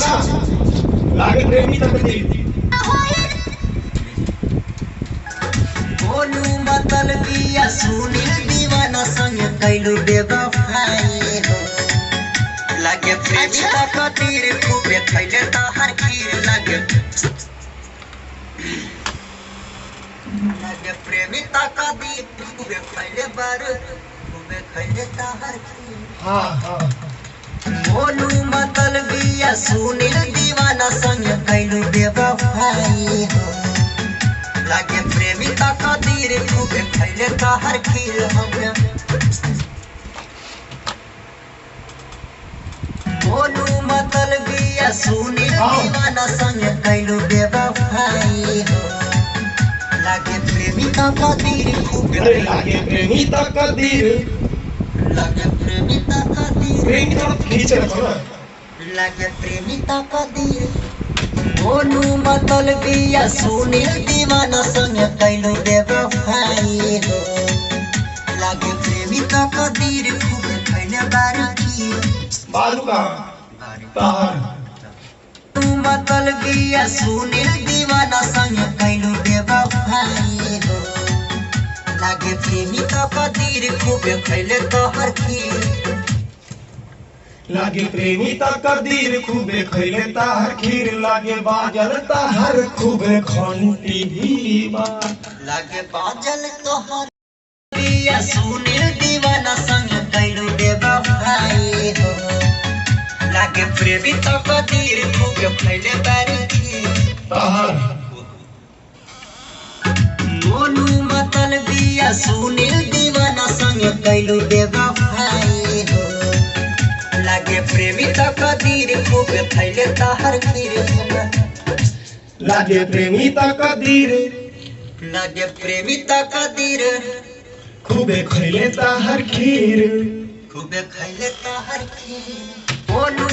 अच्छा लागे प्रेमी तकदीर बोलू मतलबिया सुनील दीवाना संग कैलू बेवफाई हो लागे प्रेमी तकदीर खूबे खैले तहर खीर लागे प्रेमी तकदीर खूबे खैले बारू खूबे खैले तहर खीर हां हां बोलू मतलबिया सुनील दीवाना संग कैलू बेवफाई हो लागे प्रेमी तकदीर खूबे खैले तहर खीर हमें बोलू मतलबिया सुनील दीवाना संग कैलू बेवफाई हो लागे प्रेमी तकदीर खूबे लागे प्रेमी तकदीर लागे प्रेमी तकदीर प्रेमी तो खींच रखो ना लागे प्रेमी तकदीर बोलू मतलबिया सुनील दीवाना संग कैलू बेवफाई हो लागे प्रेमी तकदीर खूबे खैले बालू का तार तू मतलबिया सुनील दीवाना संग कैलू बेवफाई हो लागे प्रेमी तकदीर खूबे खैले तहर खीर लागे प्रेमी तकदीर खूबे खैले ताहर खीर लागे बाजल ताहर खूबे घंटी दीवा लागे बाजल तोहर बिया सुनील दीवाना संग कैलू बेवफाई हो लागे प्रेमी तकदीर खूबे खैले बारी ताहर बोलू मतलबिया सुनील दीवाना संग कैलू बेवफाई हो लागे प्रेमी तकदीर खूबे खैले तहर खीर लागे प्रेमी तकदीर लागे प्रेमी तकदीर खूबे खैले ताहर खीर खूबे खैले तहर खीर बोलू